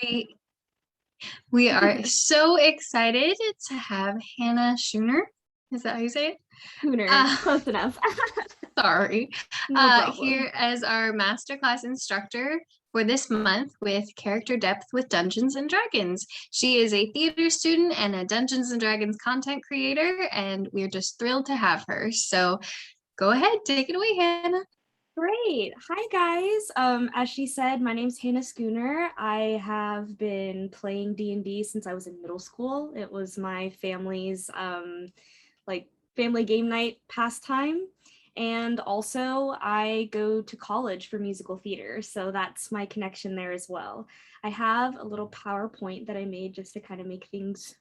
We we are so excited to have Hannah Schooner. Is that how you say it? Schooner, close enough. Sorry. No problem. Here as our masterclass instructor for this month with Character Depth with Dungeons and Dragons. She is a theater student and a Dungeons and Dragons content creator, and we're just thrilled to have her. So go ahead, take it away, Hannah. Great. Hi, guys. As she said, my name's Hannah Schooner. I have been playing D&D since I was in middle school. It was my family's family game night pastime. And also I go to college for musical theater. So that's my connection there as well. I have a little PowerPoint that I made just to kind of make things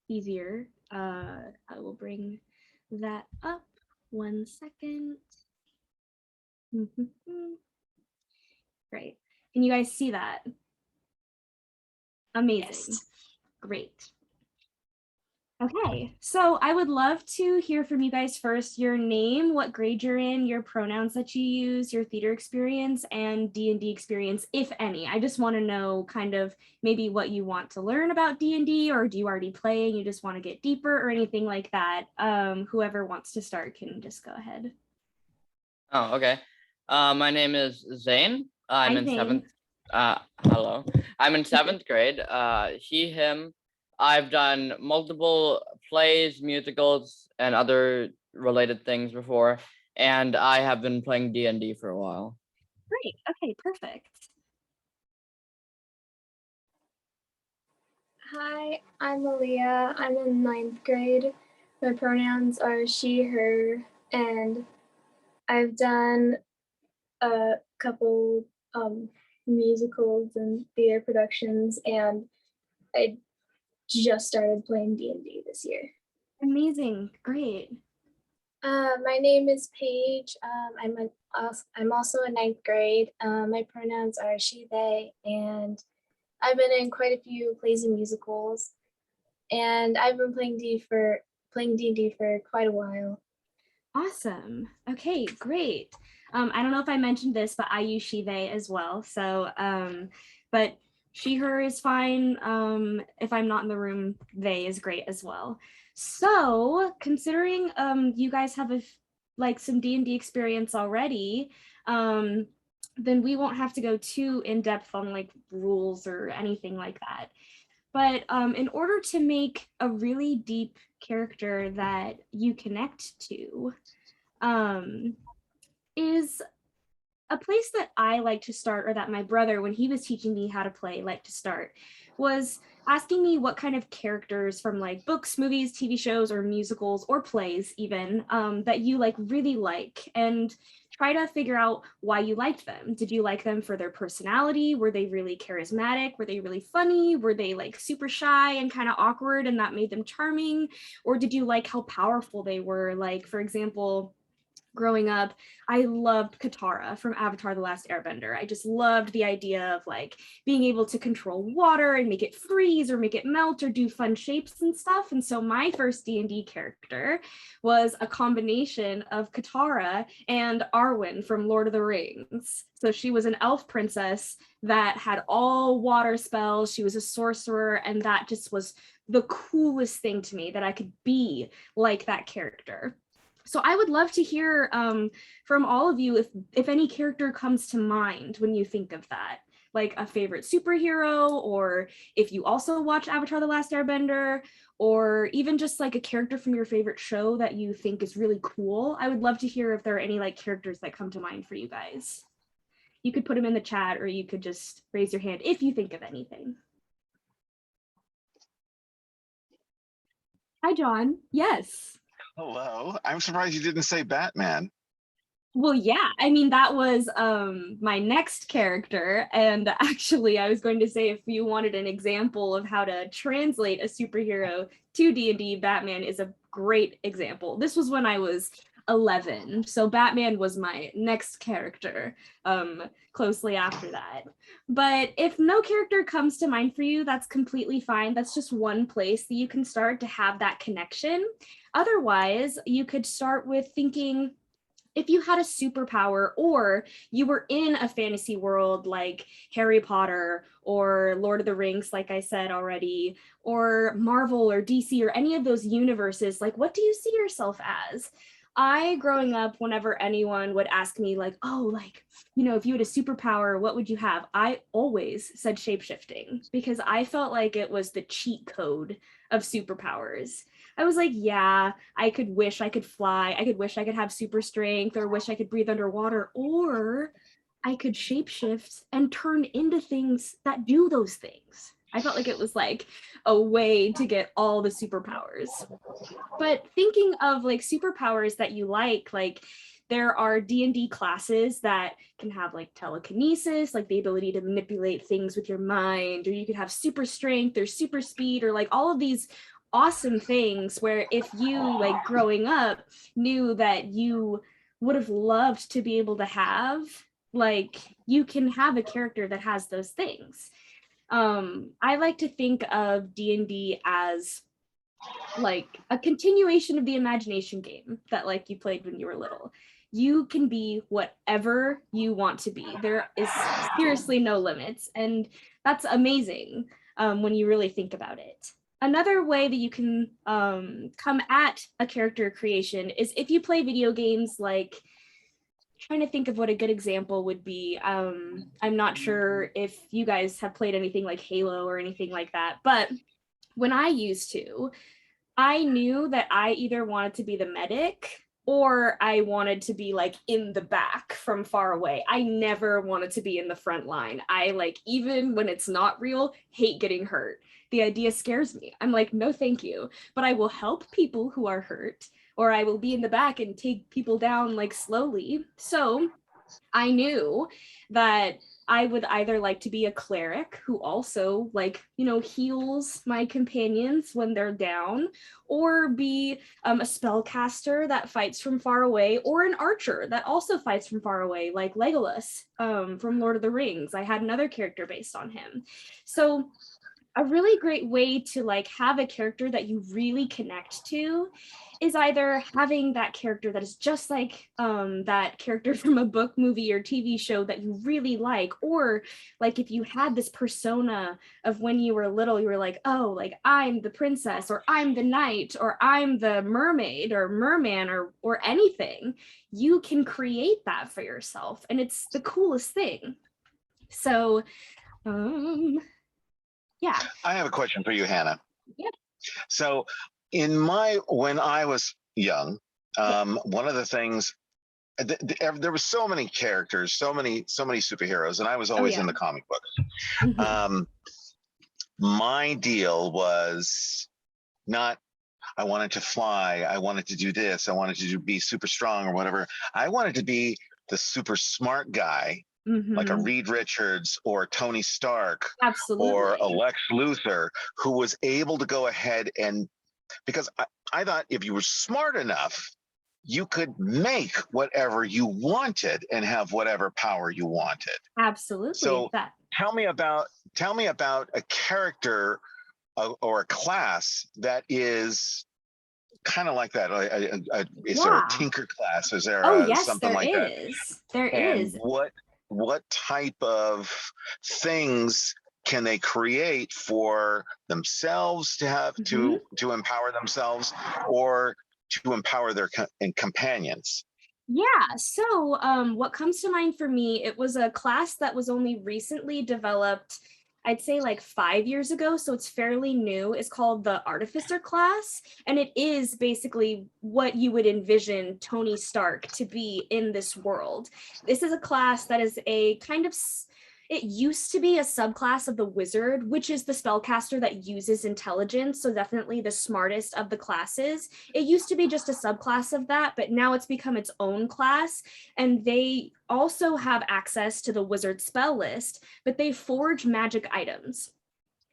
easier. I will bring that up. 1 second. Great. Can you guys see that? Amazing. Yes. Great. Okay, so I would love to hear from you guys first. Your name, what grade you're in, your pronouns that you use, your theater experience, and D&D experience, if any. I just want to know kind of maybe what you want to learn about D&D, or do you already play and you just want to get deeper, or anything like that. Whoever wants to start can just go ahead. Oh, okay. My name is Zane. I'm in Zane. 7th. Hello. I'm in 7th grade. He, him. I've done multiple plays, musicals, and other related things before, and I have been playing D&D for a while. Great. Okay, perfect. Hi, I'm Aaliyah. I'm in 9th grade. My pronouns are she, her, and I've done a couple musicals and theater productions, and I just started playing D&D this year. Amazing. Great. My name is Paige. I'm also in 9th grade. My pronouns are she, they, and I've been in quite a few plays and musicals, and I've been playing D&D for quite a while. Awesome. Okay, great. I don't know if I mentioned this, but I use she, they as well. So, but she, her is fine. If I'm not in the room, they is great as well. So considering you guys have some D&D experience already, then we won't have to go too in depth on like rules or anything like that. But in order to make a really deep character that you connect to, is a place that I like to start, or that my brother, when he was teaching me how to play, liked to start, was asking me what kind of characters from like books, movies, TV shows, or musicals, or plays even, that you really like, and try to figure out why you liked them. Did you like them for their personality? Were they really charismatic? Were they really funny? Were they like super shy and kind of awkward and that made them charming? Or did you like how powerful they were? Like, for example, growing up, I loved Katara from Avatar: The Last Airbender. I just loved the idea of like being able to control water and make it freeze or make it melt or do fun shapes and stuff. And so my first D&D character was a combination of Katara and Arwen from Lord of the Rings. So she was an elf princess that had all water spells. She was a sorcerer, and that just was the coolest thing to me, that I could be like that character. So I would love to hear from all of you if any character comes to mind when you think of that, like a favorite superhero, or if you also watch Avatar: The Last Airbender, or even just like a character from your favorite show that you think is really cool. I would love to hear if there are any like characters that come to mind for you guys. You could put them in the chat, or you could just raise your hand if you think of anything. Hi, John. Yes. Hello. I'm surprised you didn't say Batman. Well, yeah, I mean, that was my next character. And actually, I was going to say, if you wanted an example of how to translate a superhero to D&D, Batman is a great example. This was when I was 11. So Batman was my next character closely after that. But if no character comes to mind for you, that's completely fine. That's just one place that you can start to have that connection. Otherwise, you could start with thinking if you had a superpower, or you were in a fantasy world like Harry Potter or Lord of the Rings, like I said already, or Marvel or DC or any of those universes, like what do you see yourself as? I, growing up, whenever anyone would ask me like, oh, like, you know, if you had a superpower, what would you have? I always said shapeshifting, because I felt like it was the cheat code of superpowers. I was like, yeah, I could wish I could fly. I could wish I could have super strength, or wish I could breathe underwater, or I could shapeshift and turn into things that do those things. I felt like it was like a way to get all the superpowers. But thinking of like superpowers that you like there are D&D classes that can have like telekinesis, like the ability to manipulate things with your mind, or you could have super strength or super speed, or like all of these awesome things where if you, like growing up, knew that you would have loved to be able to have, like you can have a character that has those things. I like to think of D&D as like a continuation of the imagination game that like you played when you were little. You can be whatever you want to be. There is seriously no limits, and that's amazing when you really think about it. Another way that you can come at a character creation is if you play video games. Like, trying to think of what a good example would be. I'm not sure if you guys have played anything like Halo or anything like that, but when I used to, I knew that I either wanted to be the medic or I wanted to be like in the back from far away. I never wanted to be in the front line. I, like, even when it's not real, hate getting hurt. The idea scares me. I'm like, no, thank you. But I will help people who are hurt, or I will be in the back and take people down like slowly. So I knew that I would either like to be a cleric who also, like, you know, heals my companions when they're down, or be a spellcaster that fights from far away, or an archer that also fights from far away, like Legolas from Lord of the Rings. I had another character based on him. So a really great way to like have a character that you really connect to is either having that character that is just like that character from a book, movie, or TV show that you really like, or like if you had this persona of when you were little, you were like, oh, like I'm the princess, or I'm the knight, or I'm the mermaid or merman, or anything. You can create that for yourself, and it's the coolest thing. So yeah. I have a question for you, Hannah. Yeah. So when I was young, one of the things, there were so many characters, so many superheroes, and I was always in the comic books. Mm-hmm. My deal was not, I wanted to fly, I wanted to do this, I wanted to be super strong or whatever. I wanted to be the super smart guy, like a Reed Richards or Tony Stark. Absolutely. Or a Lex Luthor, who was able to go ahead and, because I thought if you were smart enough, you could make whatever you wanted and have whatever power you wanted. Absolutely. So tell me about a character or a class that is kind of like that. Is there a Tinker class? Is there something like that? There is. What type of things can they create for themselves to have to empower themselves, or to empower their companions? Yeah, so what comes to mind for me, it was a class that was only recently developed, I'd say like 5 years ago, so it's fairly new. It's called the Artificer Class, and it is basically what you would envision Tony Stark to be in this world. This is a class that is a kind of, it used to be a subclass of the wizard, which is the spellcaster that uses intelligence, so definitely the smartest of the classes. It used to be just a subclass of that, but now it's become its own class, and they also have access to the wizard spell list, but they forge magic items.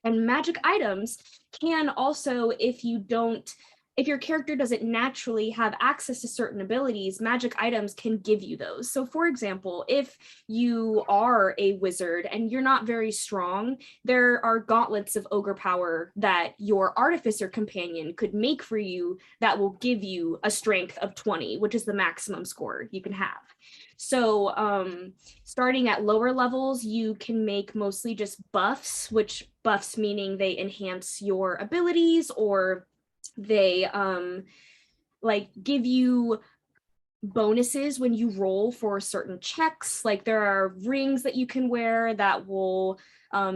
And magic items can also, if you don't if your character doesn't naturally have access to certain abilities, magic items can give you those. So for example, if you are a wizard and you're not very strong, there are gauntlets of ogre power that your artificer companion could make for you that will give you a strength of 20, which is the maximum score you can have. So starting at lower levels, you can make mostly just buffs, which buffs meaning they enhance your abilities, or they like give you bonuses when you roll for certain checks. Like there are rings that you can wear that will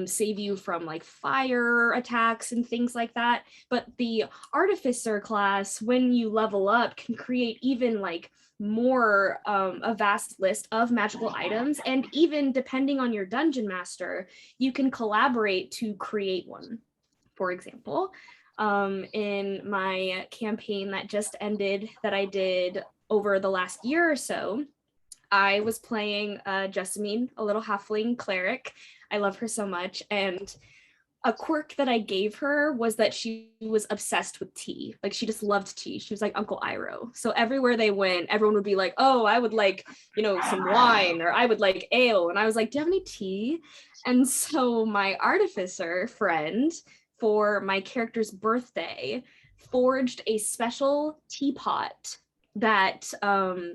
save you from like fire attacks and things like that. But the Artificer class, when you level up, can create even like more a vast list of magical items, and even depending on your dungeon master, you can collaborate to create one. For example, in my campaign that just ended that I did over the last year or so, I was playing Jessamine, a little halfling cleric. I love her so much, and a quirk that I gave her was that she was obsessed with tea. Like she just loved tea. She was like Uncle Iroh. So everywhere they went, everyone would be like, oh, I would like, you know, some wine, or I would like ale. And I was like, do you have any tea? And so my artificer friend, for my character's birthday, forged a special teapot that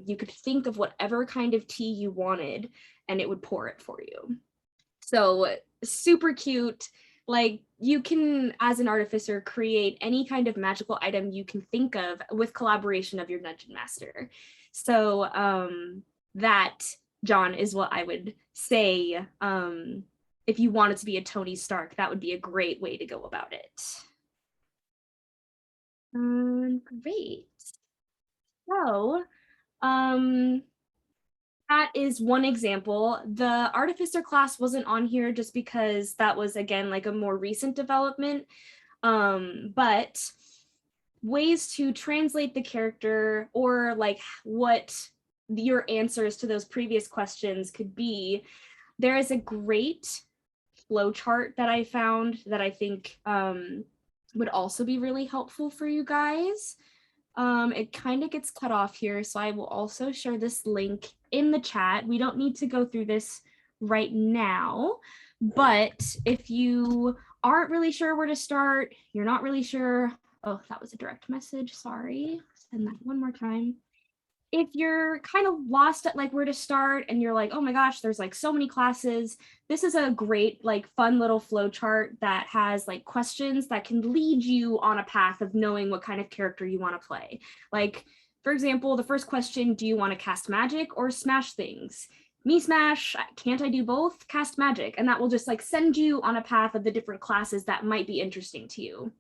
you could think of whatever kind of tea you wanted and it would pour it for you. So super cute. Like you can, as an artificer, create any kind of magical item you can think of with collaboration of your dungeon master. So that, John, is what I would say. If you wanted to be a Tony Stark, that would be a great way to go about it. Great. So that is one example. The Artificer class wasn't on here just because that was, again, like a more recent development. But ways to translate the character, or like what your answers to those previous questions could be, there is a great flow chart that I found that I think would also be really helpful for you guys. It kind of gets cut off here, so I will also share this link in the chat. We don't need to go through this right now, but if you aren't really sure where to start, you're not really sure, oh, that was a direct message, sorry, send that one more time. If you're kind of lost at like where to start and you're like, oh my gosh, there's like so many classes, this is a great like fun little flow chart that has like questions that can lead you on a path of knowing what kind of character you want to play. Like, for example, the first question, do you want to cast magic or smash things? Me smash, can't I do both? Cast magic. And that will just like send you on a path of the different classes that might be interesting to you.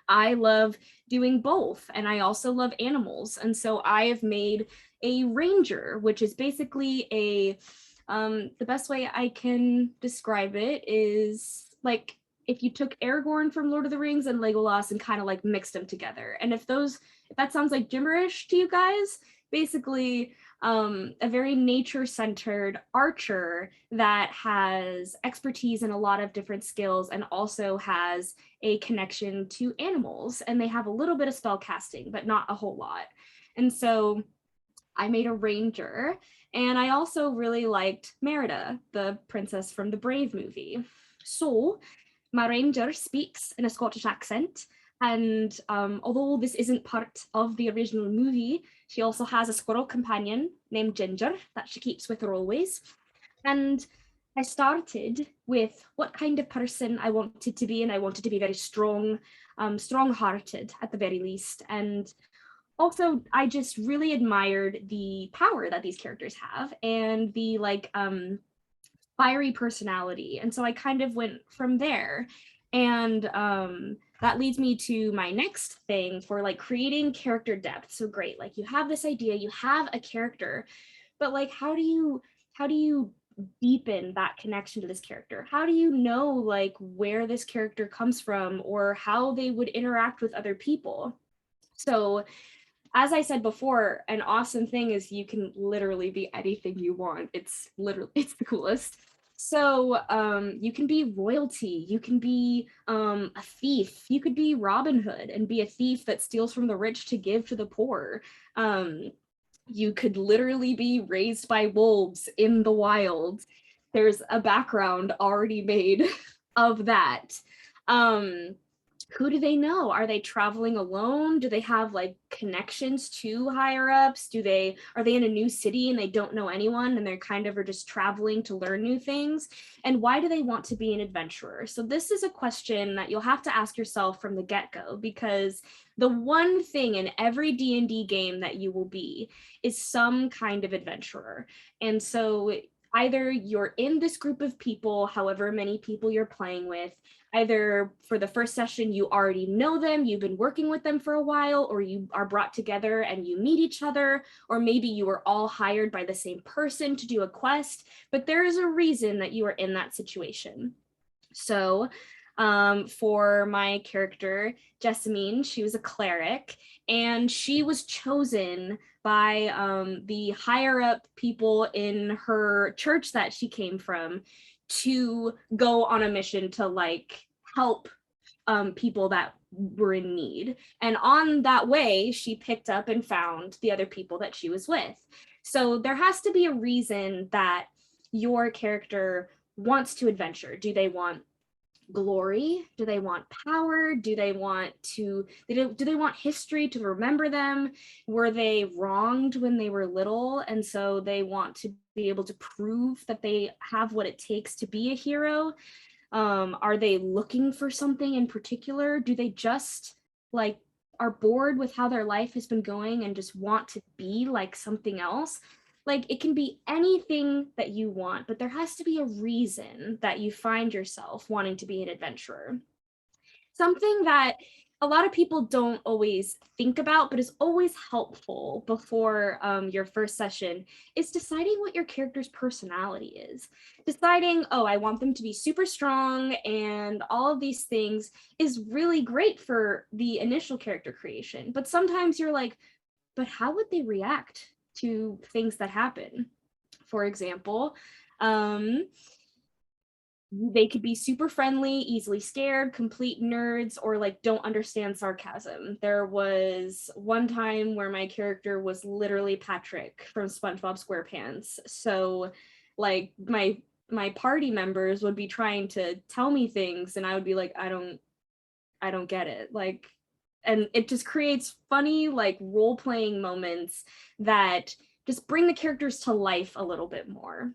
I love doing both, and I also love animals. And so I have made a ranger, which is basically a, the best way I can describe it is like if you took Aragorn from Lord of the Rings and Legolas and kind of like mixed them together. And if that sounds like gibberish to you guys, basically a very nature-centered archer that has expertise in a lot of different skills and also has a connection to animals. And they have a little bit of spell casting, but not a whole lot. And so I made a ranger, and I also really liked Merida, the princess from the Brave movie. So my ranger speaks in a Scottish accent. And although this isn't part of the original movie, she also has a squirrel companion named Ginger that she keeps with her always. And I started with what kind of person I wanted to be, and I wanted to be very strong, strong-hearted at the very least. And also, I just really admired the power that these characters have and the like fiery personality. And so I kind of went from there. And that leads me to my next thing for like creating character depth. So great, like you have this idea, you have a character, but like how do you deepen that connection to this character? How do you know like where this character comes from or how they would interact with other people? So as I said before, an awesome thing is you can literally be anything you want. It's the coolest. So you can be royalty, you can be a thief, you could be Robin Hood and be a thief that steals from the rich to give to the poor. You could literally be raised by wolves in the wild. There's a background already made of that. Who do they know? Are they traveling alone? Do they have like connections to higher ups? Are they in a new city and they don't know anyone and they're kind of are just traveling to learn new things? And why do they want to be an adventurer? So this is a question that you'll have to ask yourself from the get-go, because the one thing in every D&D game that you will be is some kind of adventurer. And so either you're in this group of people, however many people you're playing with, either for the first session, you already know them, you've been working with them for a while, or you are brought together and you meet each other, or maybe you were all hired by the same person to do a quest, but there is a reason that you are in that situation. So for my character, Jessamine, she was a cleric, and she was chosen by the higher up people in her church that she came from to go on a mission to like help people that were in need. And on that way, she picked up and found the other people that she was with. So there has to be a reason that your character wants to adventure. Do they want glory? Do they want power? Do they want history to remember them? Were they wronged when they were little, and so they want to be able to prove that they have what it takes to be a hero? Are they looking for something in particular? Do they just like are bored with how their life has been going and just want to be like something else? Like, it can be anything that you want, but there has to be a reason that you find yourself wanting to be an adventurer. Something that a lot of people don't always think about, but is always helpful before your first session, is deciding what your character's personality is. Deciding, oh, I want them to be super strong and all of these things is really great for the initial character creation. But sometimes you're like, but how would they react to things that happen? For example, they could be super friendly, easily scared, complete nerds, or like don't understand sarcasm. There was one time where my character was literally Patrick from SpongeBob SquarePants. So like my party members would be trying to tell me things and I would be like, I don't get it. Like, and it just creates funny like role-playing moments that just bring the characters to life a little bit more.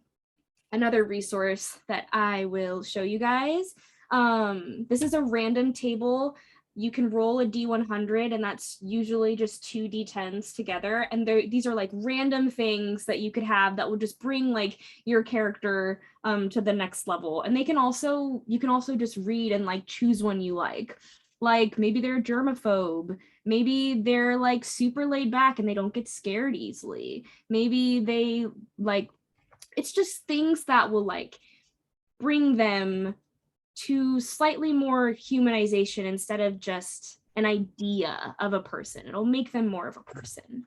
Another resource that I will show you guys, this is a random table. You can roll a D100 and that's usually just 2 D10s together, and these are like random things that you could have that will just bring like your character to the next level. And you can also just read and like choose one you like. Like maybe they're a germaphobe, maybe they're like super laid back and they don't get scared easily, maybe they like, it's just things that will like bring them to slightly more humanization instead of just an idea of a person. It'll make them more of a person.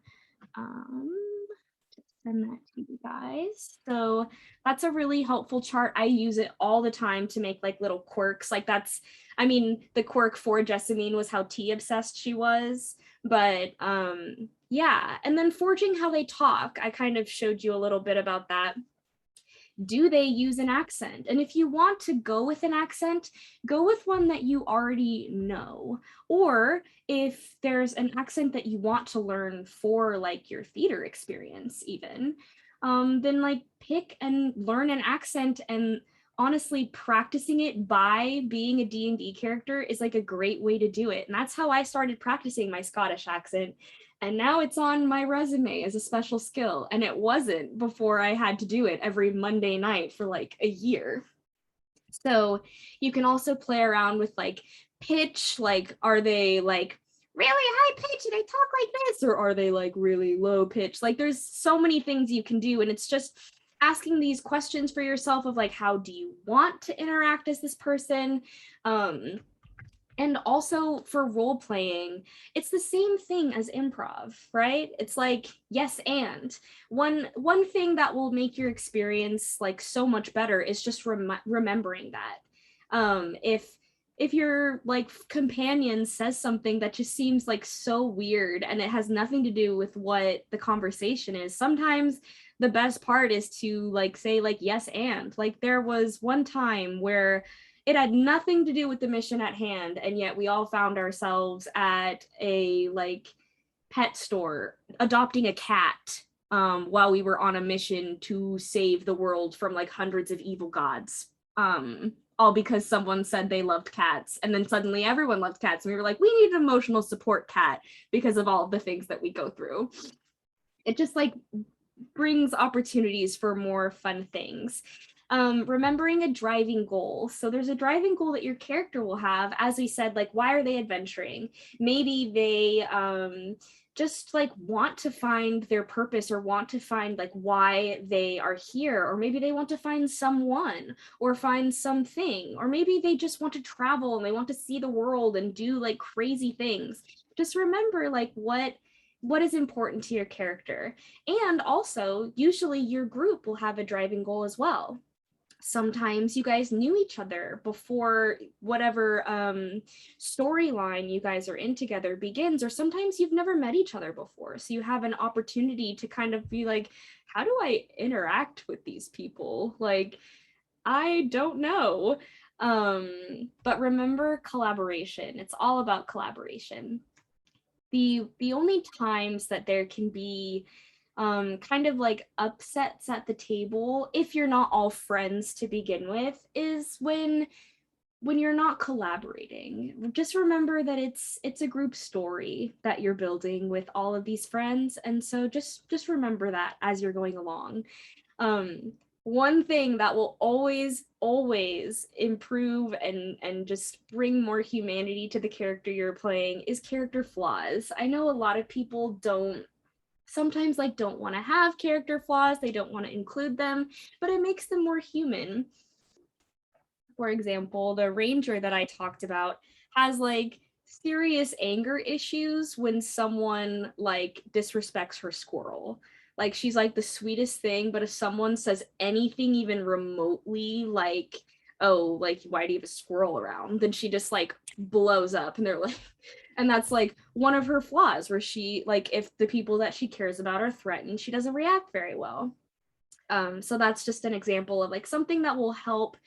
Send that to you guys. So that's a really helpful chart. I use it all the time to make like little quirks. Like that's, I mean, the quirk for Jessamine was how tea obsessed she was, but yeah. And then forging how they talk, I kind of showed you a little bit about that. Do they use an accent? And if you want to go with an accent, go with one that you already know. Or if there's an accent that you want to learn for like your theater experience even, then like pick and learn an accent. And honestly, practicing it by being a D&D character is like a great way to do it. And that's how I started practicing my Scottish accent. And now it's on my resume as a special skill. And it wasn't before I had to do it every Monday night for like a year. So you can also play around with like pitch, like are they like really high pitch and they talk like this, or are they like really low pitch? Like there's so many things you can do, and it's just asking these questions for yourself of like, how do you want to interact as this person? And also for role playing, it's the same thing as improv, right? It's like yes and. One thing that will make your experience like so much better is just remembering that. If your like companion says something that just seems like so weird and it has nothing to do with what the conversation is, sometimes the best part is to like say like yes and. Like there was one time where it had nothing to do with the mission at hand, and yet we all found ourselves at a like pet store adopting a cat while we were on a mission to save the world from like hundreds of evil gods. All because someone said they loved cats, and then suddenly everyone loved cats, and we were like, we need an emotional support cat because of all the things that we go through. It just like brings opportunities for more fun things. Remembering a driving goal. So there's a driving goal that your character will have. As we said, like, why are they adventuring? Maybe they just like want to find their purpose, or want to find like why they are here, or maybe they want to find someone or find something, or maybe they just want to travel and they want to see the world and do like crazy things. Just remember like what is important to your character. And also, usually your group will have a driving goal as well. Sometimes you guys knew each other before whatever storyline you guys are in together begins, or sometimes you've never met each other before. So you have an opportunity to kind of be like, how do I interact with these people? Like, I don't know. But remember collaboration. It's all about collaboration. The only times that there can be kind of like upsets at the table, if you're not all friends to begin with, is when you're not collaborating. Just remember that it's a group story that you're building with all of these friends, and so just remember that as you're going along. One thing that will always improve and just bring more humanity to the character you're playing is character flaws. I know a lot of people don't want to have character flaws, they don't want to include them, but it makes them more human. For example, the ranger that I talked about has like serious anger issues when someone like disrespects her squirrel. Like she's like the sweetest thing, but if someone says anything even remotely like, oh, like why do you have a squirrel around, then she just like blows up. And they're like, and that's like one of her flaws, where she like, if the people that she cares about are threatened, she doesn't react very well. So that's just an example of like something that will help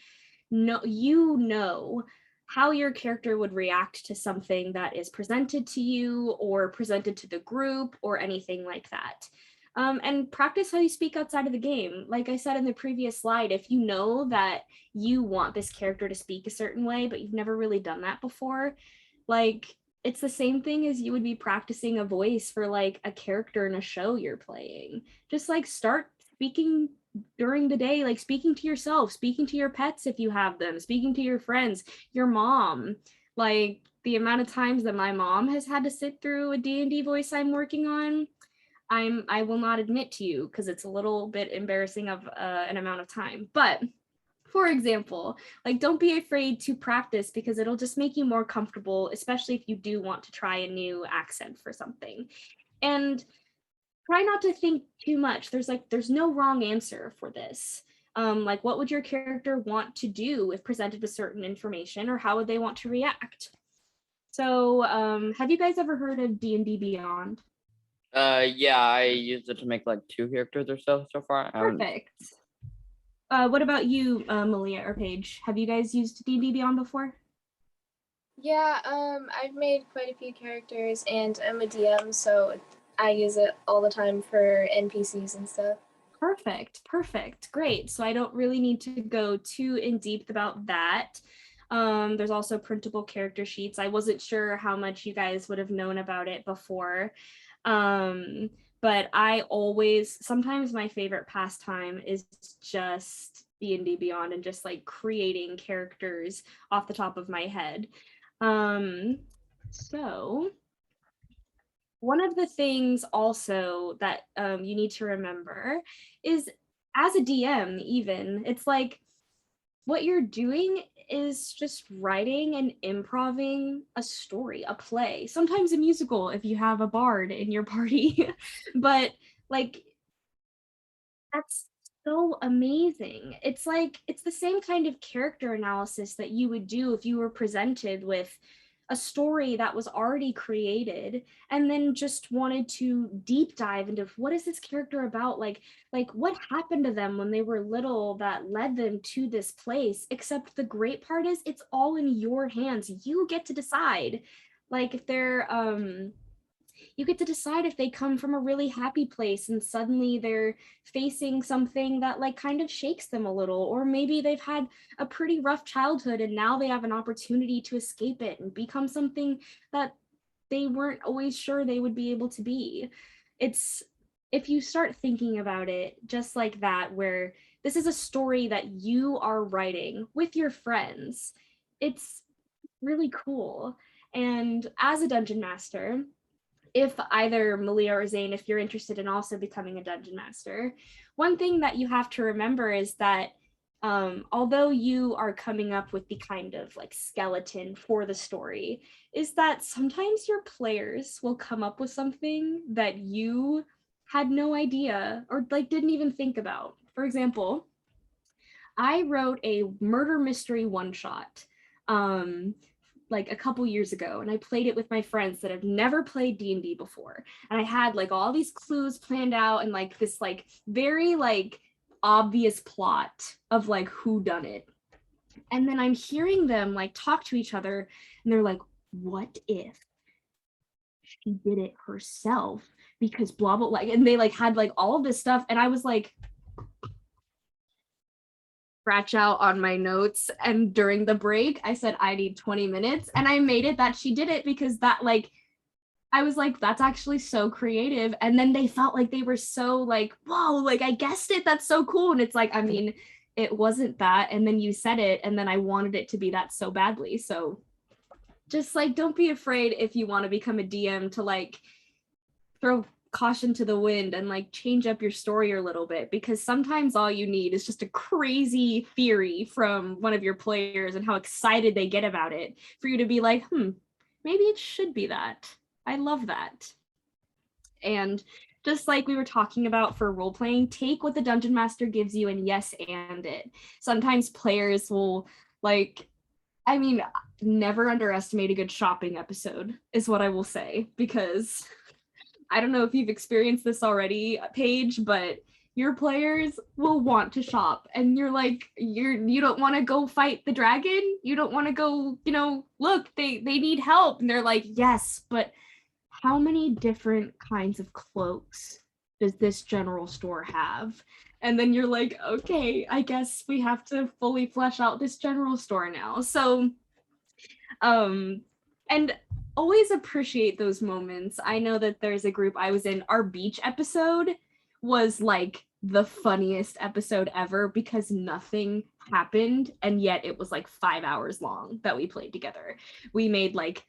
know how your character would react to something that is presented to you or presented to the group or anything like that. And practice how you speak outside of the game. Like I said in the previous slide, if you know that you want this character to speak a certain way, but you've never really done that before, like it's the same thing as you would be practicing a voice for like a character in a show you're playing. Just like start speaking during the day, like speaking to yourself, speaking to your pets if you have them, speaking to your friends, your mom. Like the amount of times that my mom has had to sit through a D&D voice I'm working on, I will not admit to you because it's a little bit embarrassing of an amount of time. But for example, like don't be afraid to practice because it'll just make you more comfortable, especially if you do want to try a new accent for something. And try not to think too much. There's no wrong answer for this. Like what would your character want to do if presented with certain information, or how would they want to react? So have you guys ever heard of D&D Beyond? Yeah, I used it to make like 2 characters or so far. Perfect. What about you, Malia or Paige? Have you guys used D&D Beyond before? Yeah, I've made quite a few characters, and I'm a DM, so I use it all the time for NPCs and stuff. Perfect, great. So I don't really need to go too in depth about that. There's also printable character sheets. I wasn't sure how much you guys would have known about it before. But sometimes my favorite pastime is just D&D Beyond and just like creating characters off the top of my head. So one of the things also that you need to remember is, as a DM even, it's like what you're doing is just writing and improving a story, a play, sometimes a musical if you have a bard in your party. But like, that's so amazing. It's like, it's the same kind of character analysis that you would do if you were presented with a story that was already created and then just wanted to deep dive into what is this character about, like what happened to them when they were little that led them to this place. Except the great part is it's all in your hands. You get to decide, like, if they're you get to decide if they come from a really happy place and suddenly they're facing something that like kind of shakes them a little, or maybe they've had a pretty rough childhood and now they have an opportunity to escape it and become something that they weren't always sure they would be able to be. It's, if you start thinking about it just like that, where this is a story that you are writing with your friends, it's really cool. And as a dungeon master, if either Malia or Zane, if you're interested in also becoming a dungeon master, one thing that you have to remember is that although you are coming up with the kind of like skeleton for the story, is that sometimes your players will come up with something that you had no idea or like didn't even think about. For example, I wrote a murder mystery one-shot like a couple years ago, and I played it with my friends that have never played D&D before. And I had like all these clues planned out and like this like very like obvious plot of like who done it. And then I'm hearing them like talk to each other and they're like, what if she did it herself because blah blah, like, and they like had like all of this stuff, and I was like, scratch out on my notes, and during the break I said I need 20 minutes, and I made it that she did it, because that like I was like, that's actually so creative. And then they felt like they were so like, whoa, like I guessed it, that's so cool. And it's like, I mean, it wasn't that, and then you said it, and then I wanted it to be that so badly. So just like, don't be afraid if you want to become a DM to like throw caution to the wind and like change up your story a little bit, because sometimes all you need is just a crazy theory from one of your players and how excited they get about it for you to be like, maybe it should be that. I love that. And just like we were talking about for role playing, take what the dungeon master gives you and yes and it. Sometimes players will like, I mean, never underestimate a good shopping episode is what I will say, because I don't know if you've experienced this already, Paige, but your players will want to shop, and you're like, you don't want to go fight the dragon, you don't want to go, you know, look, they need help, and they're like, yes, but how many different kinds of cloaks does this general store have? And then you're like, okay, I guess we have to fully flesh out this general store now. So and always appreciate those moments. I know that there's a group I was in, our beach episode was like the funniest episode ever because nothing happened, and yet it was like 5 hours long that we played together. We made like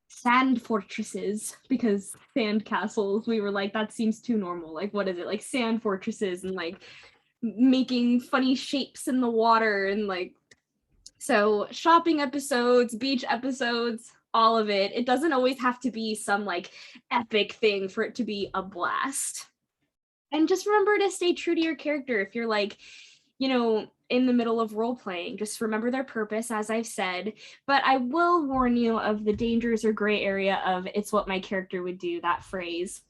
sand fortresses, because sand castles, we were like, that seems too normal, like what is it, like sand fortresses, and like making funny shapes in the water, and like, so shopping episodes, beach episodes, all of it. It doesn't always have to be some like epic thing for it to be a blast. And just remember to stay true to your character. If you're like, you know, in the middle of role playing, just remember their purpose, as I've said. But I will warn you of the dangers or gray area of it's what my character would do, that phrase.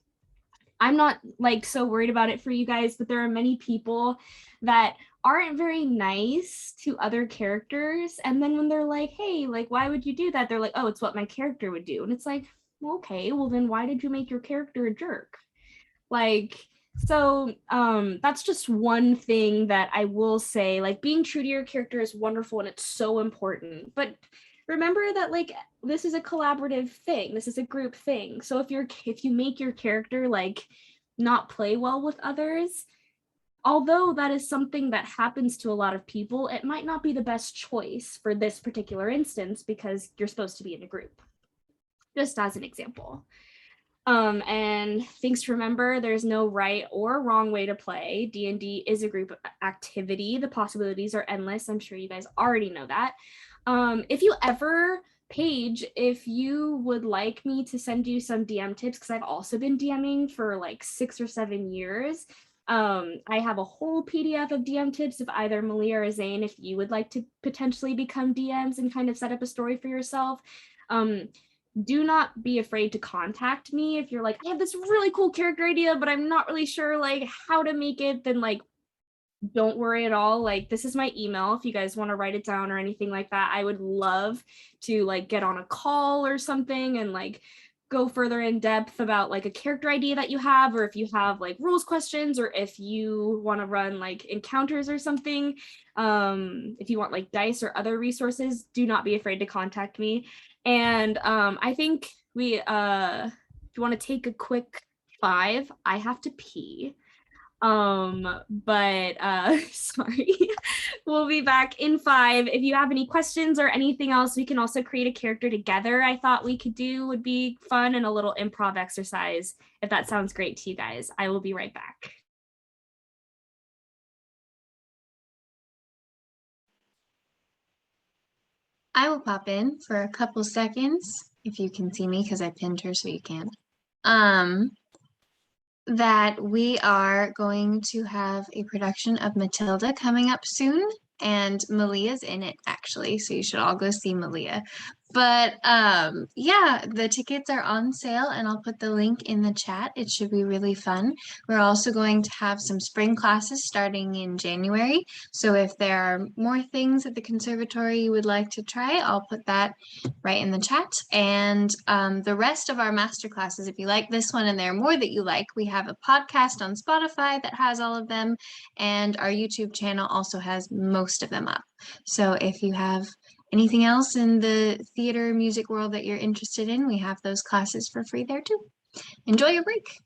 I'm not like so worried about it for you guys, but there are many people that aren't very nice to other characters. And then when they're like, hey, like, why would you do that? They're like, oh, it's what my character would do. And it's like, well, okay, well then why did you make your character a jerk? Like, so that's just one thing that I will say, like being true to your character is wonderful and it's so important. But remember that like this is a collaborative thing. This is a group thing. So if you make your character like not play well with others, although that is something that happens to a lot of people, it might not be the best choice for this particular instance because you're supposed to be in a group. Just as an example. And things to remember, there's no right or wrong way to play. D&D is a group activity. The possibilities are endless. I'm sure you guys already know that. If you ever, Paige, if you would like me to send you some DM tips, because I've also been DMing for like 6 or 7 years. I have a whole PDF of DM tips of either Malia or Zane if you would like to potentially become DMs and kind of set up a story for yourself. Do not be afraid to contact me if you're like, I have this really cool character idea, but I'm not really sure like how to make it. Then like, don't worry at all. Like, this is my email if you guys want to write it down or anything like that. I would love to like get on a call or something and like go further in depth about like a character idea that you have, or if you have like rules questions, or if you want to run like encounters or something. If you want like dice or other resources, do not be afraid to contact me. And I think if you want to take a quick 5, I have to pee. But sorry. We'll be back in 5. If you have any questions or anything else, we can also create a character together. I thought we could do would be fun, and a little improv exercise, if that sounds great to you guys. I will be right back. I will pop in for a couple seconds if you can see me, because I pinned her so you can't. That we are going to have a production of Matilda coming up soon, and Malia's in it actually, so you should all go see Malia. But yeah, the tickets are on sale, and I'll put the link in the chat. It should be really fun. We're also going to have some spring classes starting in January, so if there are more things at the conservatory you would like to try, I'll put that right in the chat. And the rest of our master classes, if you like this one and there are more that you like, we have a podcast on Spotify that has all of them, and our YouTube channel also has most of them up. So if you have anything else in the theater music world that you're interested in, we have those classes for free there too. Enjoy your break.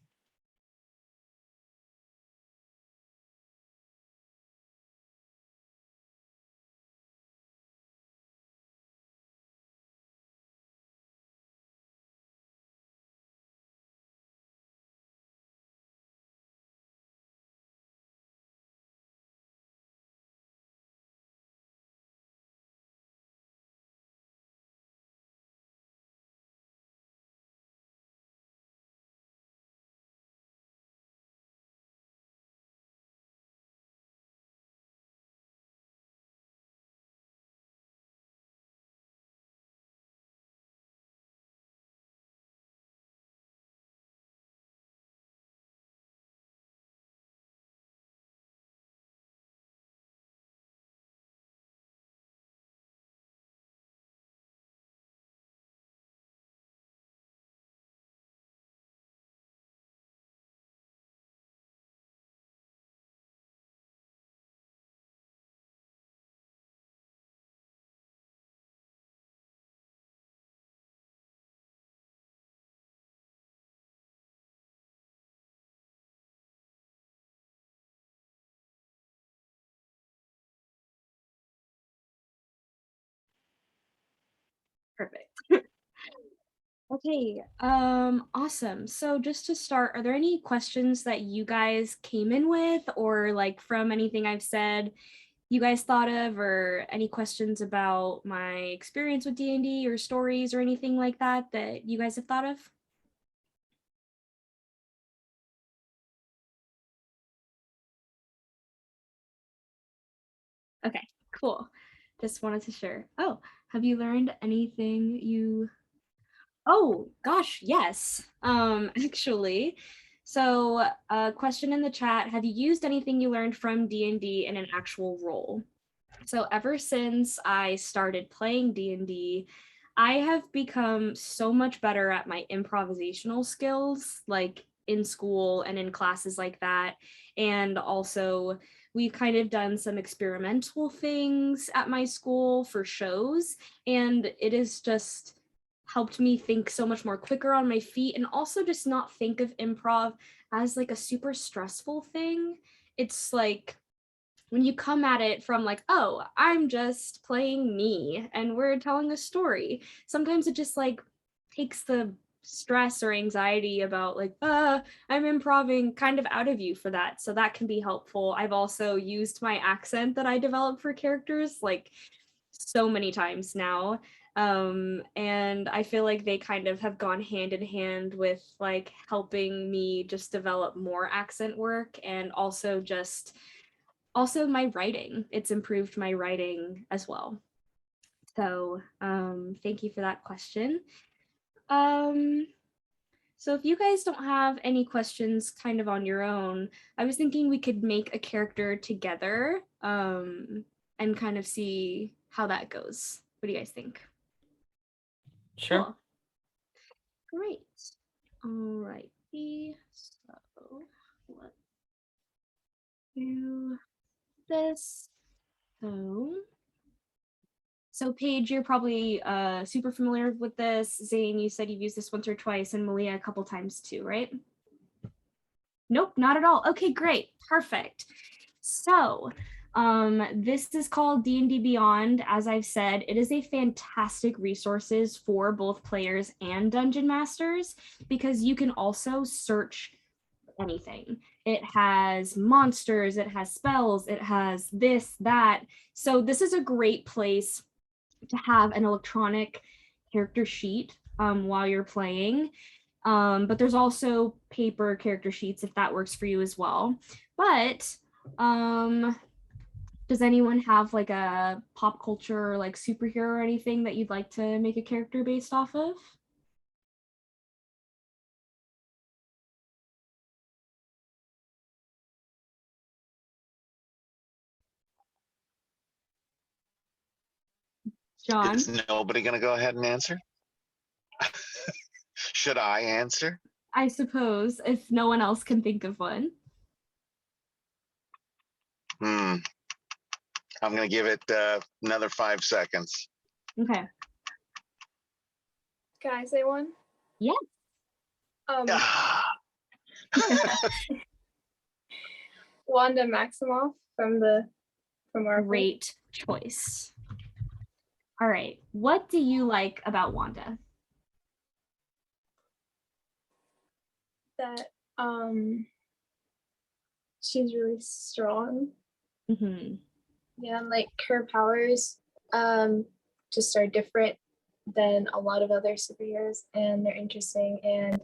Perfect. Okay, awesome. So just to start, are there any questions that you guys came in with, or like from anything I've said you guys thought of, or any questions about my experience with D&D or stories or anything like that that you guys have thought of? Okay, cool. Just wanted to share. Oh, have you learned anything you... Oh, gosh, yes. Actually, so a question in the chat, have you used anything you learned from D&D in an actual role? So ever since I started playing D&D, I have become so much better at my improvisational skills, like in school and in classes like that. And also, we've kind of done some experimental things at my school for shows, and it has just helped me think so much more quicker on my feet, and also just not think of improv as like a super stressful thing. It's like when you come at it from like, oh, I'm just playing me and we're telling a story, sometimes it just like takes the stress or anxiety about like, I'm improving kind of out of you for that. So that can be helpful. I've also used my accent that I developed for characters like so many times now. And I feel like they kind of have gone hand in hand with like helping me just develop more accent work, and also my writing. It's improved my writing as well. So thank you for that question. So if you guys don't have any questions kind of on your own, I was thinking we could make a character together and kind of see how that goes. What do you guys think? Sure. Cool. Great. All righty. So let's do this. So Paige, you're probably super familiar with this. Zane, you said you've used this once or twice, and Malia a couple times too, right? Nope, not at all. Okay, great, perfect. So this is called D&D Beyond. As I've said, it is a fantastic resources for both players and dungeon masters, because you can also search anything. It has monsters, it has spells, it has this, that. So this is a great place to have an electronic character sheet while you're playing. But there's also paper character sheets if that works for you as well. But does anyone have like a pop culture like superhero or anything that you'd like to make a character based off of? John? Is nobody going to go ahead and answer? Should I answer? I suppose, if no one else can think of one. I'm going to give it another 5 seconds. Okay. Can I say one? Yeah. Wanda Maximoff from our Great choice. All right. What do you like about Wanda? That she's really strong. Mm-hmm. Yeah, and like her powers just are different than a lot of other superheroes, and they're interesting, and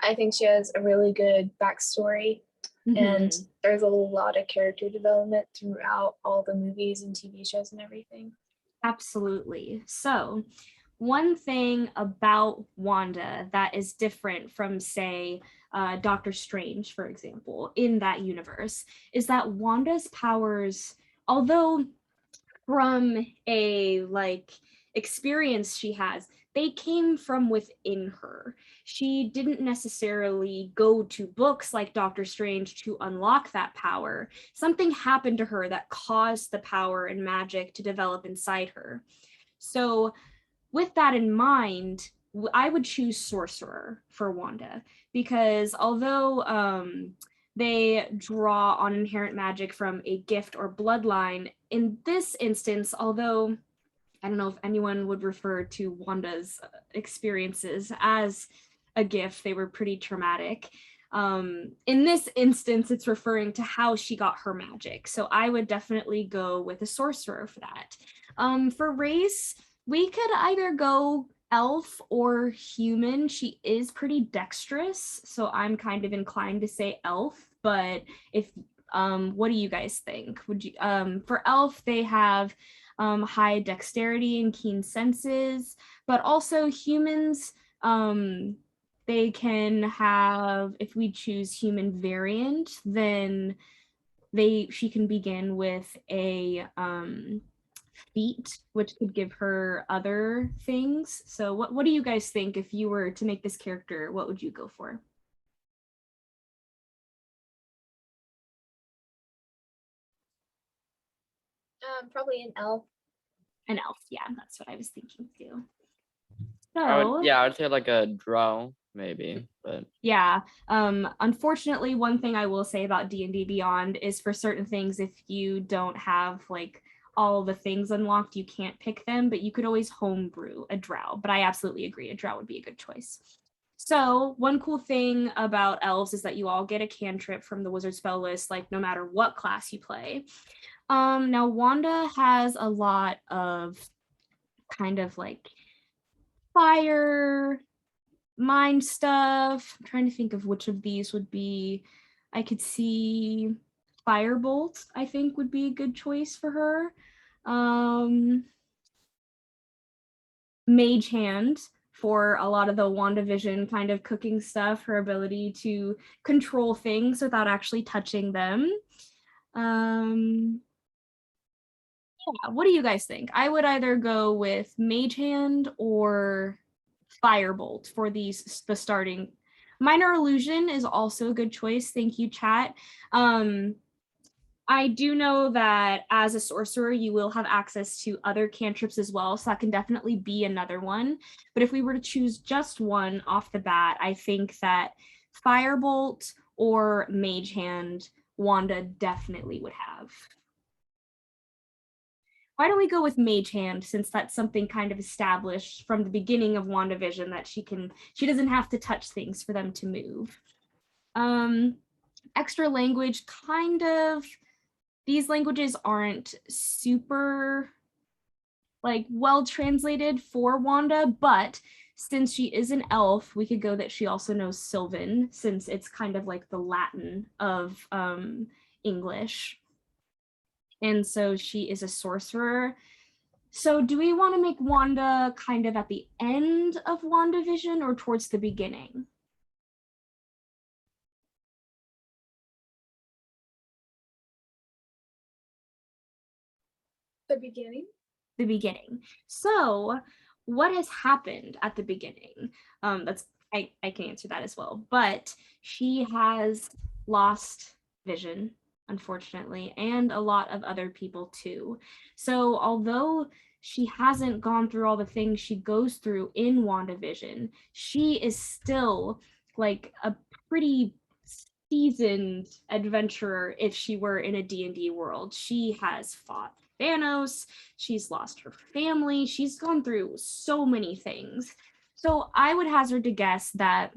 I think she has a really good backstory. Mm-hmm. And there's a lot of character development throughout all the movies and TV shows and everything. Absolutely. So one thing about Wanda that is different from, say, Doctor Strange, for example, in that universe, is that Wanda's powers, although from a like experience she has, they came from within her. She didn't necessarily go to books like Doctor Strange to unlock that power. Something happened to her that caused the power and magic to develop inside her. So with that in mind, I would choose Sorcerer for Wanda, because although they draw on inherent magic from a gift or bloodline, in this instance, although I don't know if anyone would refer to Wanda's experiences as a gift, they were pretty traumatic. In this instance, it's referring to how she got her magic. So I would definitely go with a sorcerer for that. For race, we could either go elf or human. She is pretty dexterous, so I'm kind of inclined to say elf. But if what do you guys think? Would you for elf, they have high dexterity and keen senses, but also humans, they can have, if we choose human variant, then she can begin with a feat, which could give her other things. So what do you guys think? If you were to make this character, what would you go for? Probably an elf. An elf, yeah, that's what I was thinking too. So I would say like a drow maybe, but yeah. Unfortunately, one thing I will say about D&D Beyond is for certain things, if you don't have like all the things unlocked, you can't pick them, but you could always homebrew a drow. But I absolutely agree, a drow would be a good choice. So one cool thing about elves is that you all get a cantrip from the wizard spell list, like no matter what class you play. Now Wanda has a lot of kind of like fire, mind stuff. I'm trying to think of which of these would be. I could see Firebolt, I think would be a good choice for her. Mage Hand for a lot of the WandaVision kind of cooking stuff, her ability to control things without actually touching them. Yeah, what do you guys think? I would either go with Mage Hand or Firebolt for the starting. Minor Illusion is also a good choice. Thank you, chat. I do know that as a sorcerer, you will have access to other cantrips as well, so that can definitely be another one. But if we were to choose just one off the bat, I think that Firebolt or Mage Hand, Wanda definitely would have. Why don't we go with Mage Hand, since that's something kind of established from the beginning of WandaVision that she doesn't have to touch things for them to move. Extra language, kind of. These languages aren't super like well translated for Wanda, but since she is an elf, we could go that she also knows Sylvan, since it's kind of like the Latin of English. And so she is a sorcerer. So do we want to make Wanda kind of at the end of WandaVision or towards the beginning? The beginning. The beginning. So what has happened at the beginning? I can answer that as well, but she has lost vision, unfortunately, and a lot of other people too. So although she hasn't gone through all the things she goes through in WandaVision, she is still like a pretty seasoned adventurer if she were in a D&D world. She has fought Thanos, she's lost her family, she's gone through so many things. So I would hazard to guess that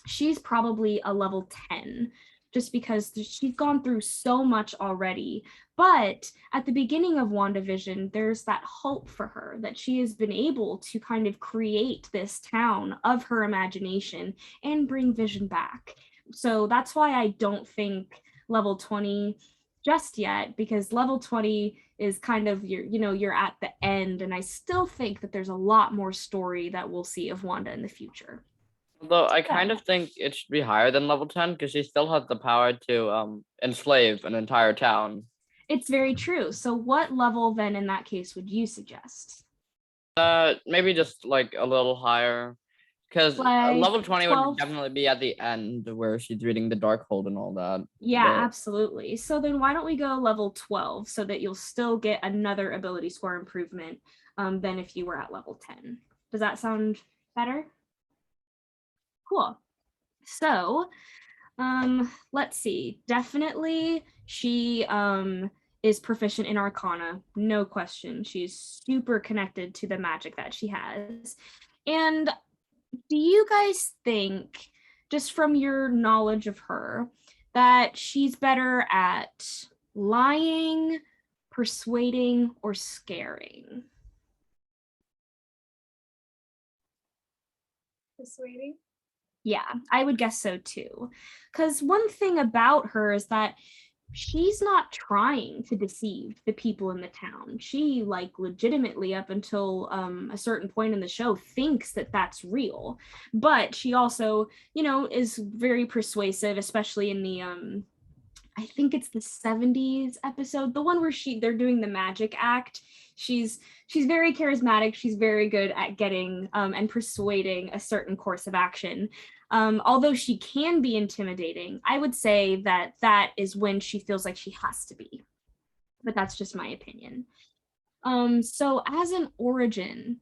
she's probably a level 10, just because she's gone through so much already. But at the beginning of WandaVision, there's that hope for her that she has been able to kind of create this town of her imagination and bring Vision back. So that's why I don't think level 20 just yet, because level 20 is kind of you're at the end, and I still think that there's a lot more story that we'll see of Wanda in the future. Although I kind of think it should be higher than level 10 because she still has the power to enslave an entire town. It's very true. So what level then in that case would you suggest? Maybe just like a little higher. Because Like level 20 12? would definitely be at the end where she's reading the Darkhold and all that. Yeah, But absolutely. So then why don't we go level 12 so that you'll still get another ability score improvement than if you were at level 10. Does that sound better? Cool. So let's see. Definitely she is proficient in Arcana, no question. She's super connected to the magic that she has. And do you guys think, just from your knowledge of her, that she's better at lying, persuading, or scaring? Persuading. Yeah, I would guess so too. Because one thing about her is that she's not trying to deceive the people in the town. She like legitimately up until a certain point in the show thinks that that's real, but she also is very persuasive, especially in the I think it's the 70s episode, the one where they're doing the magic act. She's very charismatic. She's very good at getting and persuading a certain course of action. Although she can be intimidating, I would say that is when she feels like she has to be. But that's just my opinion. So as an origin,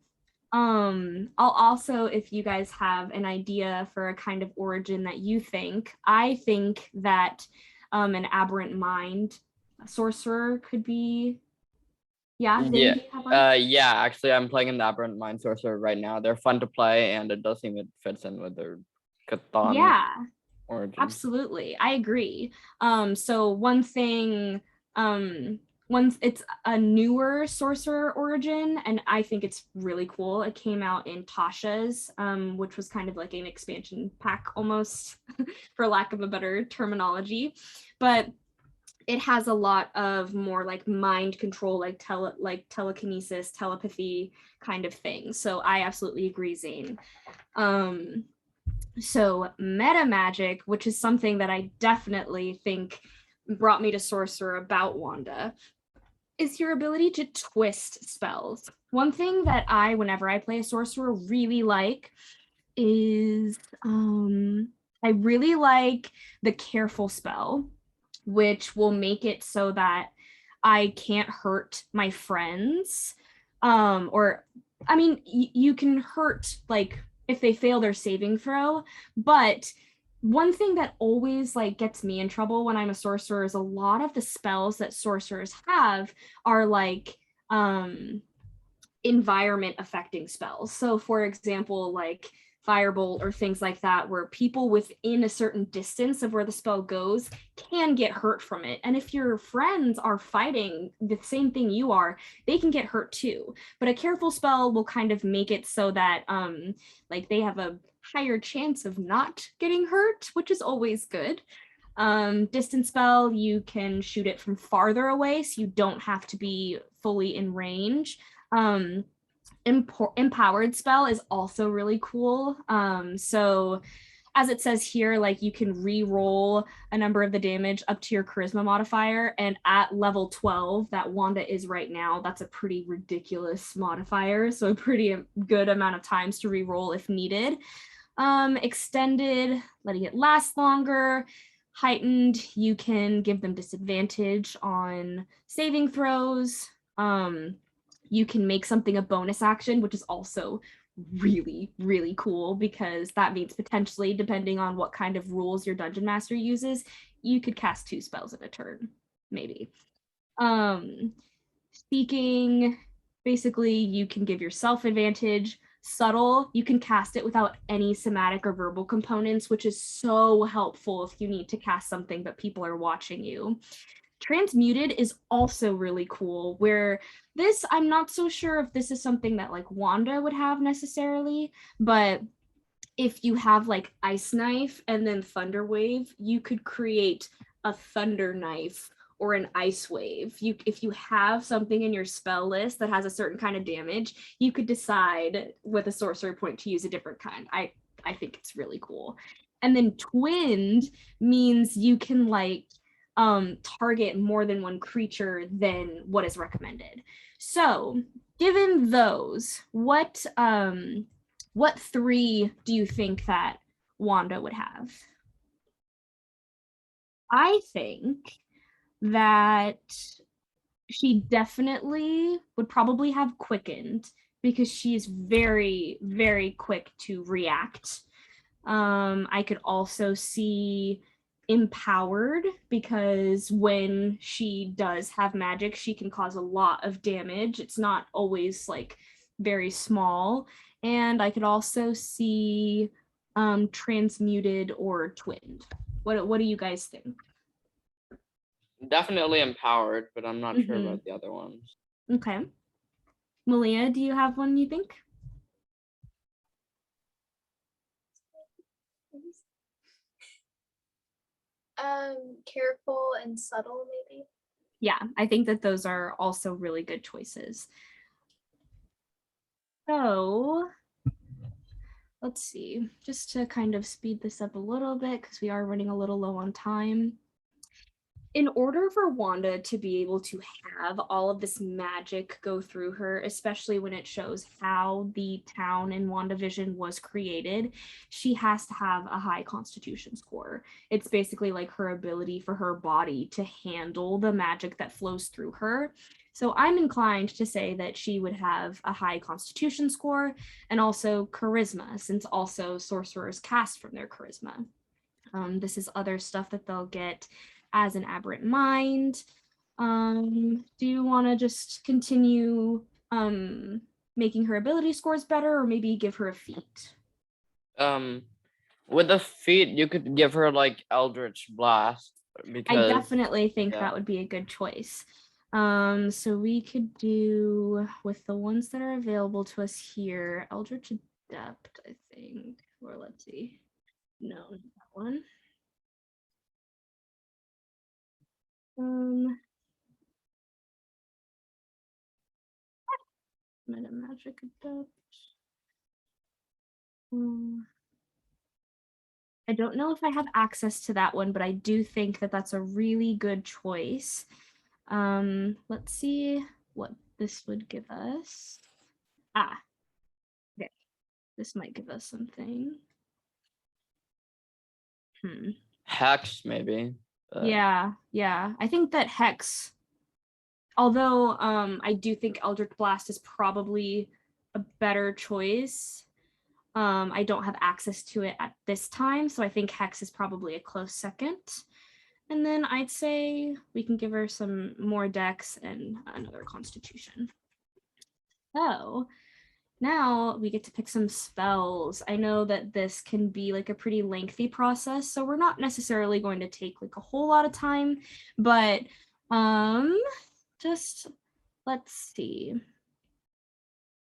I'll also, if you guys have an idea for a kind of origin that you think, I think that an aberrant mind sorcerer could be. Yeah. Yeah, actually I'm playing an aberrant mind sorcerer right now. They're fun to play and it does seem it fits in with their Catan Yeah, origin. absolutely. I agree. So one thing, it's a newer sorcerer origin, and I think it's really cool. It came out in Tasha's, which was kind of like an expansion pack almost, for lack of a better terminology. But it has a lot of more like mind control, like telekinesis, telepathy kind of thing. So I absolutely agree, Zane. So meta magic, which is something that I definitely think brought me to sorcerer about Wanda, is your ability to twist spells. One thing that whenever I play a sorcerer, really like is I really like the careful spell, which will make it so that I can't hurt my friends. Or I mean, you can hurt like if they fail their saving throw, but one thing that always like gets me in trouble when I'm a sorcerer is a lot of the spells that sorcerers have are like environment affecting spells. So for example, like firebolt or things like that, where people within a certain distance of where the spell goes can get hurt from it. And if your friends are fighting the same thing you are, they can get hurt too. But a careful spell will kind of make it so that like they have a higher chance of not getting hurt, which is always good. Distance spell, you can shoot it from farther away, so you don't have to be fully in range. Empowered spell is also really cool. So as it says here, like you can re-roll a number of the damage up to your charisma modifier, and at level 12 that Wanda is right now, that's a pretty ridiculous modifier, so a pretty good amount of times to re-roll if needed. Extended, letting it last longer. Heightened, you can give them disadvantage on saving throws. You can make something a bonus action, which is also really, really cool, because that means potentially, depending on what kind of rules your dungeon master uses, you could cast 2 spells in a turn, maybe. Speaking, basically, you can give yourself advantage. Subtle, you can cast it without any somatic or verbal components, which is so helpful if you need to cast something but people are watching you. Transmuted is also really cool, where this, I'm not so sure if this is something that like Wanda would have necessarily, but if you have like Ice Knife and then Thunder Wave, you could create a Thunder Knife or an Ice Wave. If you have something in your spell list that has a certain kind of damage, you could decide with a sorcerer point to use a different kind. I think it's really cool. And then Twinned means you can like target more than one creature than what is recommended. So given those, what 3 do you think that Wanda would have? I think that she definitely would probably have Quickened, because she's very, very quick to react. I could also see Empowered, because when she does have magic, she can cause a lot of damage. It's not always like very small. And I could also see Transmuted or Twinned. What do you guys think? Definitely empowered, but I'm not sure about the other ones. Okay. Malia, do you have one you think? Careful and subtle, maybe. Yeah, I think that those are also really good choices. So let's see, just to kind of speed this up a little bit, because we are running a little low on time. In order for Wanda to be able to have all of this magic go through her, especially when it shows how the town in WandaVision was created, she has to have a high constitution score. It's basically like her ability for her body to handle the magic that flows through her. So I'm inclined to say that she would have a high constitution score, and also charisma, since also sorcerers cast from their charisma. This is other stuff that they'll get as an aberrant mind. Do you want to just continue making her ability scores better, or maybe give her a feat? With the feet, you could give her like Eldritch Blast I because definitely think yeah. that would be a good choice. So we could do with the ones that are available to us here, Eldritch Adept, I think. Or let's see. No, not that one. Meta Magic Adept. I don't know if I have access to that one, but I do think that that's a really good choice. Let's see what this would give us. Okay. This might give us something. Hex maybe. Yeah. I think that Hex, although I do think Eldritch Blast is probably a better choice. I don't have access to it at this time, so I think Hex is probably a close second. And then I'd say we can give her some more dex and another constitution. So now we get to pick some spells. I know that this can be like a pretty lengthy process, so we're not necessarily going to take like a whole lot of time, but just let's see.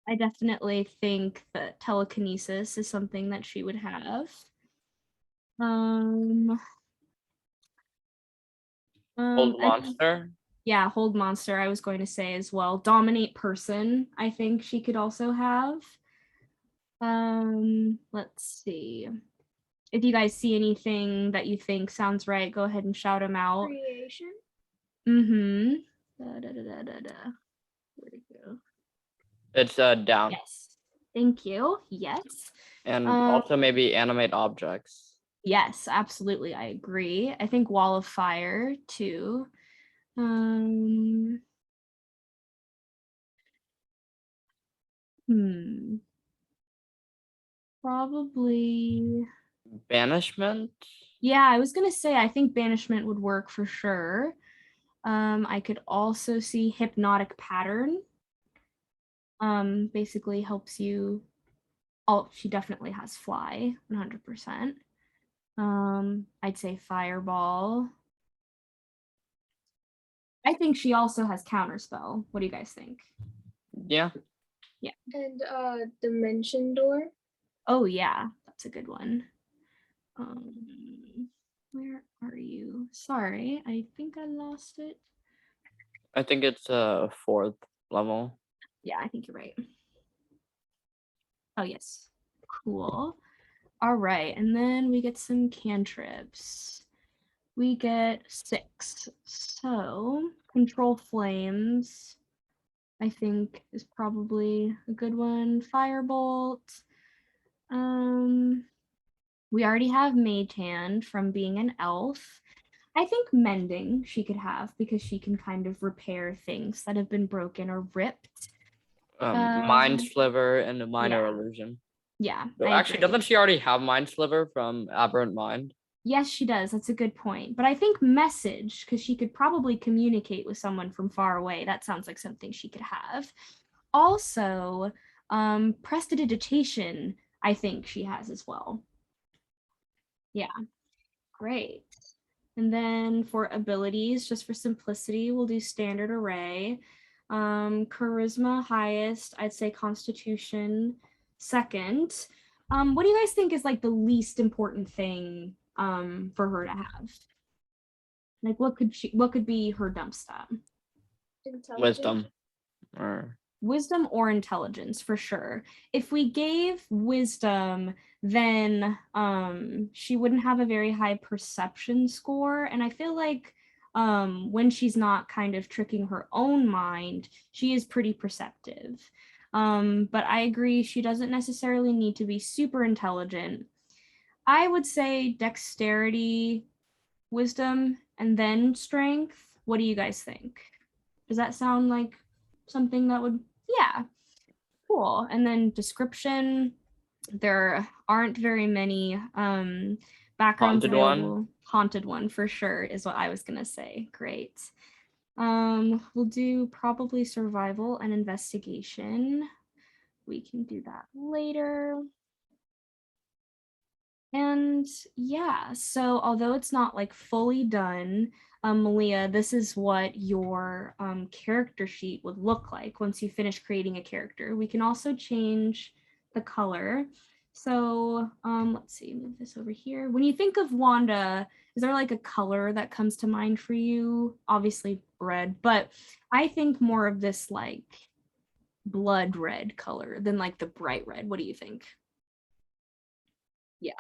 I definitely think that telekinesis is something that she would have. Hold monster. Yeah, hold monster, I was going to say as well. Dominate person, I think she could also have. Let's see. If you guys see anything that you think sounds right, go ahead and shout them out. Creation. Where'd it go? It's down. Yes. Thank you. Yes. And also maybe animate objects. Yes, absolutely. I agree. I think Wall of Fire too. Probably Banishment. Yeah, I was gonna say I think banishment would work for sure. I could also see hypnotic pattern. Basically helps you. Oh, she definitely has fly, 100%. I'd say fireball. I think she also has counterspell. What do you guys think? Yeah. And dimension door. Oh yeah, that's a good one. Where are you? Sorry, I think I lost it. I think it's 4th level. Yeah, I think you're right. Oh yes, cool. All right, and then we get some cantrips. We get 6. So control flames, I think, is probably a good one. Firebolt. We already have Mage Hand from being an elf. I think mending she could have because she can kind of repair things that have been broken or ripped. Mind Sliver and a minor yeah. illusion. Yeah. So actually, doesn't she already have Mind Sliver from Aberrant Mind? Yes, she does. That's a good point. But I think message, because she could probably communicate with someone from far away. That sounds like something she could have. Also, prestidigitation, I think she has as well. Yeah, great. And then for abilities, just for simplicity, we'll do standard array. Charisma highest, I'd say constitution second. What do you guys think is like the least important thing for her to have? Like what could be her dump stat? Wisdom or intelligence for sure. If we gave wisdom, then she wouldn't have a very high perception score, and I feel like when she's not kind of tricking her own mind, she is pretty perceptive. But I agree, she doesn't necessarily need to be super intelligent. I would say dexterity, wisdom, and then strength. What do you guys think? Does that sound like something that would, yeah, cool. And then description, there aren't very many backgrounds Haunted available. one. Haunted one for sure is what I was gonna say. Great. We'll do probably survival and investigation. We can do that later. And yeah, so although it's not like fully done, Malia, this is what your character sheet would look like once you finish creating a character. We can also change the color. So let's see, move this over here. When you think of Wanda, is there like a color that comes to mind for you? Obviously red, but I think more of this like blood red color than like the bright red. What do you think? Yeah.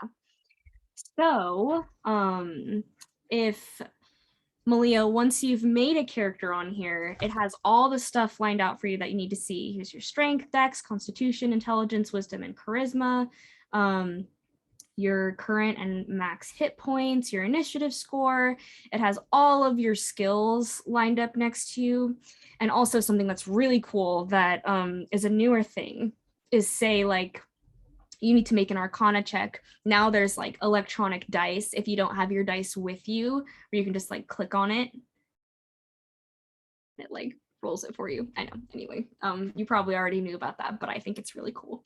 So, if Malia, once you've made a character on here, it has all the stuff lined out for you that you need to see. Here's your strength, dex, constitution, intelligence, wisdom, and charisma. Your current and max hit points, your initiative score. It has all of your skills lined up next to you. And also something that's really cool that is a newer thing is say like, you need to make an arcana check. Now there's like electronic dice if you don't have your dice with you, where you can just like click on it. It like rolls it for you. I know. Anyway, you probably already knew about that, but I think it's really cool.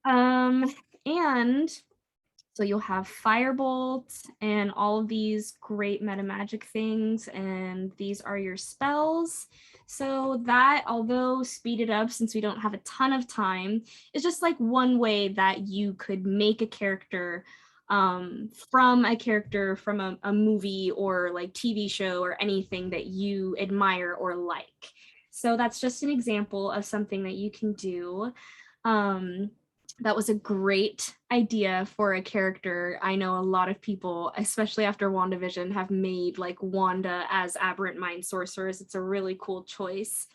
And so you'll have firebolt and all of these great meta magic things, and these are your spells. So that, although speeded up since we don't have a ton of time, is just like one way that you could make a character from a movie or like TV show or anything that you admire or like. So that's just an example of something that you can do. That was a great idea for a character. I know a lot of people, especially after WandaVision, have made like Wanda as Aberrant Mind Sorcerers. It's a really cool choice.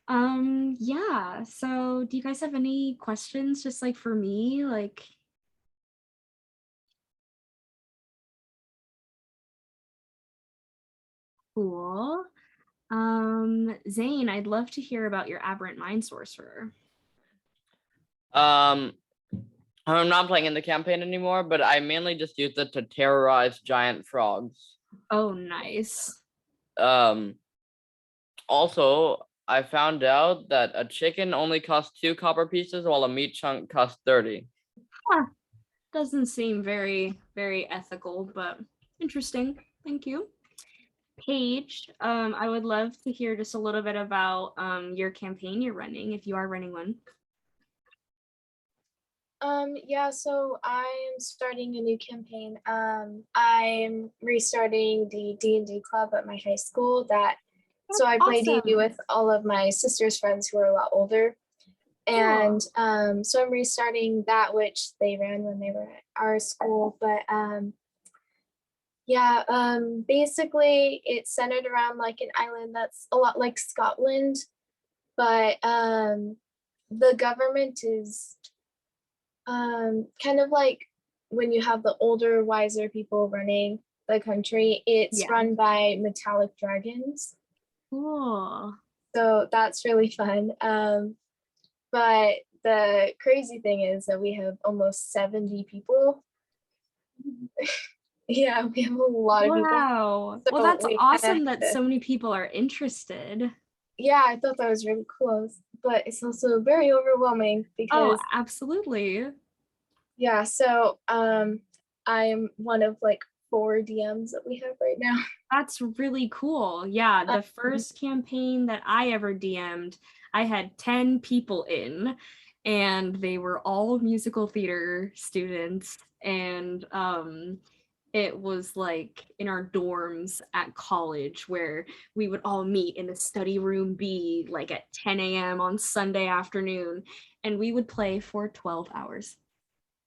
Yeah, so do you guys have any questions just like for me? Like, cool. Zane, I'd love to hear about your Aberrant Mind Sorcerer. I'm not playing in the campaign anymore, but I mainly just used it to terrorize giant frogs. Oh, nice. Also, I found out that a chicken only costs 2 copper pieces while a meat chunk costs 30. Huh. Doesn't seem very, very ethical, but interesting. Thank you. Paige, I would love to hear just a little bit about your campaign you're running, if you are running one. Yeah, so I'm starting a new campaign. I'm restarting the D&D club at my high school. So I play D&D with all of my sister's friends who are a lot older. And so I'm restarting that, which they ran when they were at our school. But basically it's centered around like an island that's a lot like Scotland, but the government is kind of like when you have the older, wiser people running the country, it's run by metallic dragons. Cool. So that's really fun. But the crazy thing is that we have almost 70 people. Yeah, we have a lot of people. Wow. So well, that's awesome that so many people are interested. Yeah, I thought that was really cool. But it's also very overwhelming because absolutely. Yeah, so I'm one of like 4 DMs that we have right now. That's really cool. Yeah, the first campaign that I ever DM'd, I had 10 people in, and they were all musical theater students, and it was like in our dorms at college where we would all meet in the study room B like at 10 a.m. on Sunday afternoon, and we would play for 12 hours.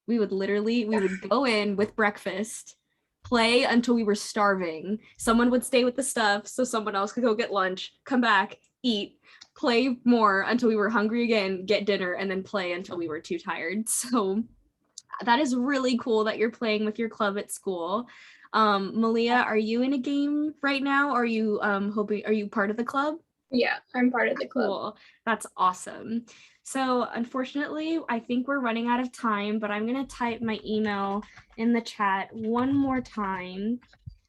We would go in with breakfast, play until we were starving. Someone would stay with the stuff so someone else could go get lunch, come back, eat, play more until we were hungry again, get dinner, and then play until we were too tired. So that is really cool that you're playing with your club at school. Malia, are you in a game right now? Are you are you part of the club? Yeah, I'm part of the club. Cool. That's awesome. So unfortunately, I think we're running out of time, but I'm going to type my email in the chat one more time.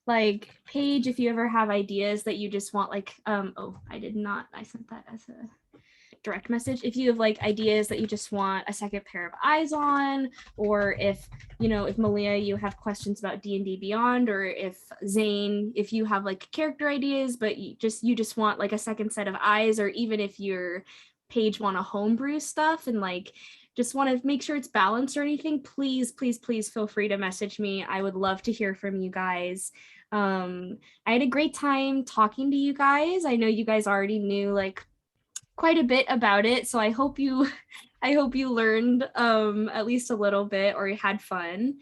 Like, Paige, if you ever have ideas that you just want, like, I sent that as a direct message if you have like ideas that you just want a second pair of eyes on, or if if Malia, you have questions about D&D Beyond, or if Zane, if you have like character ideas but you just want like a second set of eyes, or even if your page want to homebrew stuff and like just want to make sure it's balanced or anything, please feel free to message me. I would love to hear from you guys. I had a great time talking to you guys. I know you guys already knew like quite a bit about it, so I hope you learned at least a little bit or had fun.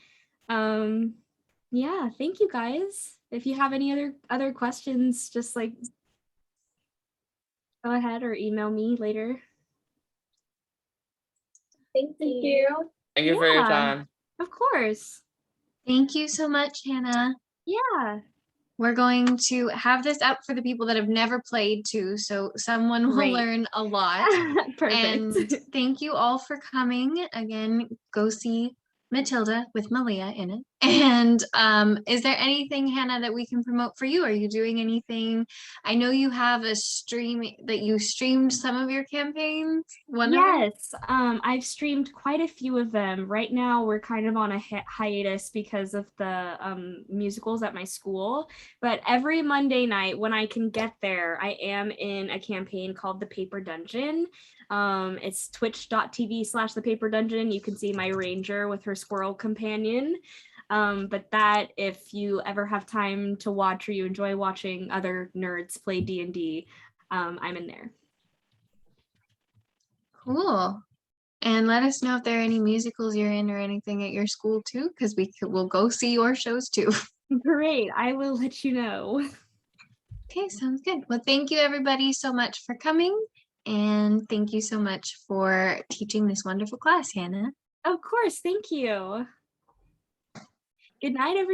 Yeah, thank you guys. If you have any other questions, just like go ahead or email me later. Thank you. Thank you for your Yeah. time. Of course. Thank you so much, Hannah. Yeah. We're going to have this up for the people that have never played too, so someone will Great. learn a lot. Perfect. And thank you all for coming. Again, go see Matilda with Malia in it. And is there anything, Hannah, that we can promote for you? Are you doing anything? I know you have a stream that you streamed some of your campaigns. Yes, I've streamed quite a few of them. Right now, we're kind of on a hiatus because of the musicals at my school. But every Monday night, when I can get there, I am in a campaign called The Paper Dungeon. It's twitch.tv/The Paper Dungeon. You can see my ranger with her squirrel companion. But that, if you ever have time to watch or you enjoy watching other nerds play D&D, I'm in there. Cool. And let us know if there are any musicals you're in or anything at your school too, because we'll go see your shows too. Great, I will let you know. Okay, sounds good. Well, thank you everybody so much for coming. And thank you so much for teaching this wonderful class, Hannah. Of course, thank you. Good night, everyone.